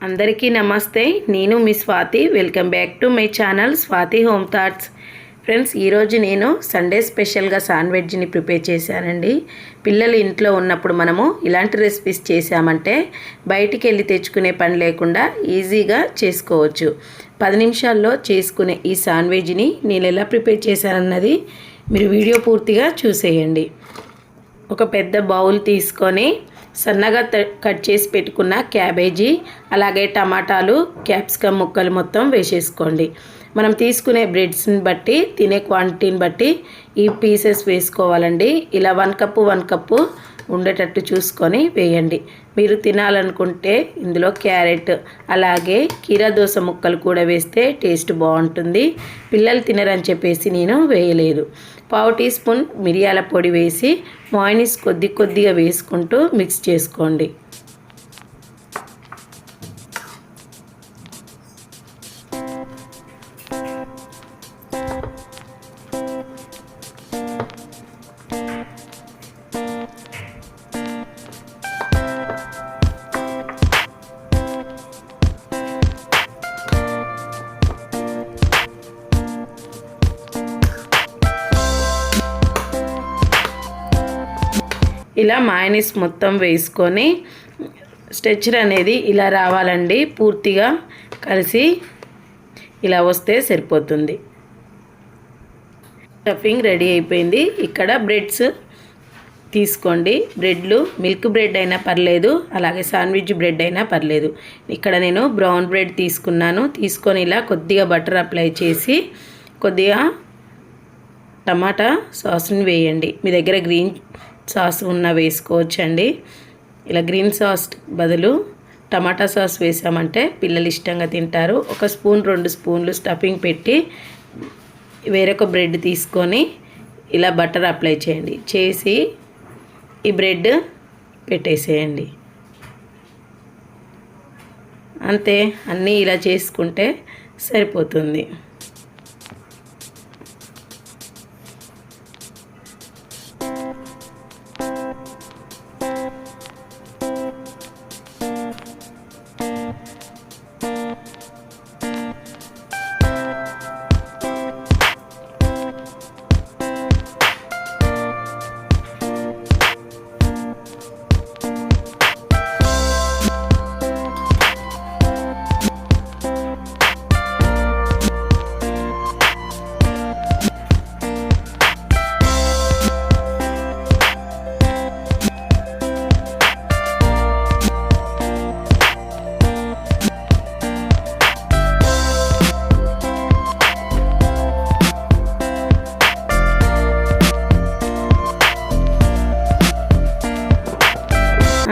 అందరికీ నమస్తే. నేను మీ Swathi. Welcome back to my channel Swathi home thoughts. Friends, ఈరోజు నేను సండే స్పెషల్గా శాండ్విచ్ని ప్రిపేర్ చేశానండి. పిల్లలు ఇంట్లో ఉన్నప్పుడు మనము ఇలాంటి రెసిపీస్ చేసామంటే బయటికి వెళ్ళి తెచ్చుకునే పని లేకుండా ఈజీగా చేసుకోవచ్చు. 10 నిమిషాల్లో చేసుకునే ఈ శాండ్విచ్ని నేను ఎలా ప్రిపేర్ చేశానన్నది మీరు వీడియో పూర్తిగా చూసేయండి. ఒక పెద్ద బౌల్ తీసుకొని సన్నగా కట్ చేసి పెట్టుకున్న క్యాబేజీ, అలాగే టమాటాలు, క్యాప్సికమ్ ముక్కలు మొత్తం వేసేసుకోండి. మనం తీసుకునే బ్రెడ్స్ని బట్టి, తినే క్వాంటిటీని బట్టి ఈ పీసెస్ వేసుకోవాలండి. ఇలా 1 కప్పు ఉండేటట్టు చూసుకొని వేయండి. మీరు తినాలనుకుంటే ఇందులో క్యారెట్, అలాగే కీరా దోస ముక్కలు కూడా వేస్తే టేస్ట్ బాగుంటుంది. పిల్లలు తినరని చెప్పేసి నేను వేయలేదు. 1/2 టీ స్పూన్ మిరియాల పొడి వేసి మయోనీస్ కొద్దిగా వేసుకుంటూ మిక్స్ చేసుకోండి. ఇలా మయోనీస్ మొత్తం వేసుకొని స్ట్రెచర్ అనేది ఇలా రావాలండి. పూర్తిగా కలిసి ఇలా వస్తే సరిపోతుంది. స్టఫింగ్ రెడీ అయిపోయింది. ఇక్కడ బ్రెడ్స్ తీసుకోండి. బ్రెడ్లు మిల్క్ బ్రెడ్ అయినా పర్లేదు, అలాగే శాండ్విచ్ బ్రెడ్ అయినా పర్లేదు. ఇక్కడ నేను బ్రౌన్ బ్రెడ్ తీసుకొని ఇలా కొద్దిగా బటర్ అప్లై చేసి కొద్దిగా టమాటా సాస్ని వేయండి. మీ దగ్గర గ్రీన్ సాస్ ఉన్న వేసుకోవచ్చండి. ఇలా గ్రీన్ సాస్ బదులు టమాటా సాస్ వేసామంటే పిల్లలు ఇష్టంగా తింటారు. 1 స్పూన్ 2 స్పూన్లు స్టఫింగ్ పెట్టి వేరొక బ్రెడ్ తీసుకొని ఇలా బటర్ అప్లై చేయండి. చేసి ఈ బ్రెడ్ పెట్టేసేయండి. అంతే, అన్నీ ఇలా చేసుకుంటే సరిపోతుంది.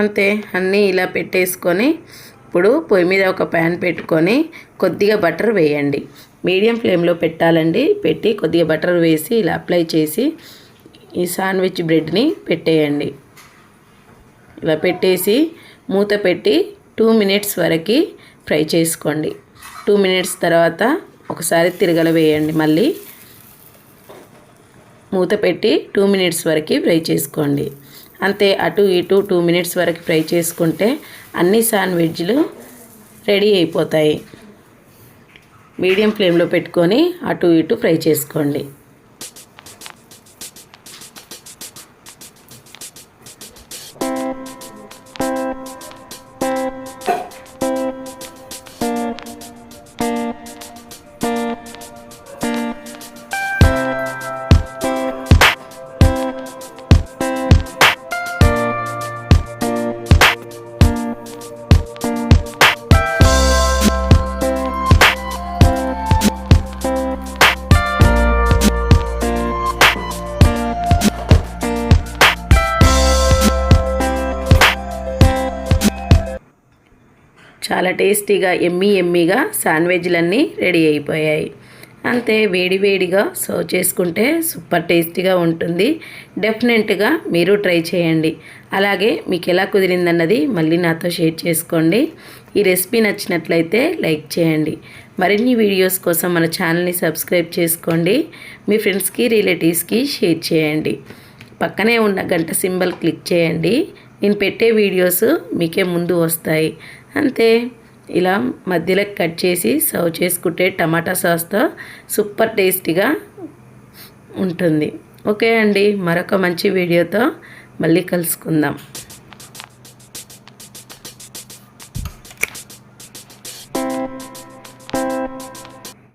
అంతే, అన్నీ ఇలా పెట్టేసుకొని ఇప్పుడు పొయ్యి మీద ఒక ప్యాన్ పెట్టుకొని కొద్దిగా బటర్ వేయండి. మీడియం ఫ్లేమ్లో పెట్టాలండి. పెట్టి కొద్దిగా బటర్ వేసి ఇలా అప్లై చేసి ఈ శాండ్విచ్ బ్రెడ్ని పెట్టేయండి. ఇలా పెట్టేసి మూత పెట్టి 2 మినిట్స్ వరకు ఫ్రై చేసుకోండి. 2 మినిట్స్ తర్వాత ఒకసారి తిరగలవేయండి. మళ్ళీ మూత పెట్టి 2 మినిట్స్ వరకు ఫ్రై చేసుకోండి. అంతే, అటు ఇటు 2 మినిట్స్ వరకు ఫ్రై చేసుకుంటే అన్ని శాండ్విచ్లు రెడీ అయిపోతాయి. మీడియం ఫ్లేమ్లో పెట్టుకొని అటు ఇటు ఫ్రై చేసుకోండి. చాలా టేస్టీగా ఎమ్మీగా శాండ్విచ్లన్నీ రెడీ అయిపోయాయి. అంతే, వేడిగా సర్వ్ చేసుకుంటే సూపర్ టేస్టీగా ఉంటుంది. డెఫినెట్గా మీరు ట్రై చేయండి. అలాగే మీకు ఎలా కుదిరిందన్నది మళ్ళీ నాతో షేర్ చేసుకోండి. ఈ రెసిపీ నచ్చినట్లయితే లైక్ చేయండి. మరిన్ని వీడియోస్ కోసం మన ఛానల్ని సబ్స్క్రైబ్ చేసుకోండి. మీ ఫ్రెండ్స్కి, రిలేటివ్స్కి షేర్ చేయండి. పక్కనే ఉన్న గంట సింబల్ క్లిక్ చేయండి. నేను పెట్టే వీడియోస్ మీకే ముందు వస్తాయి. అంతే, ఇలా మధ్యలోకి కట్ చేసి సర్వ్ చేసుకుంటే టమాటా సాస్తో సూపర్ టేస్టీగా ఉంటుంది. ఓకే అండి, మరొక మంచి వీడియోతో మళ్ళీ కలుసుకుందాం.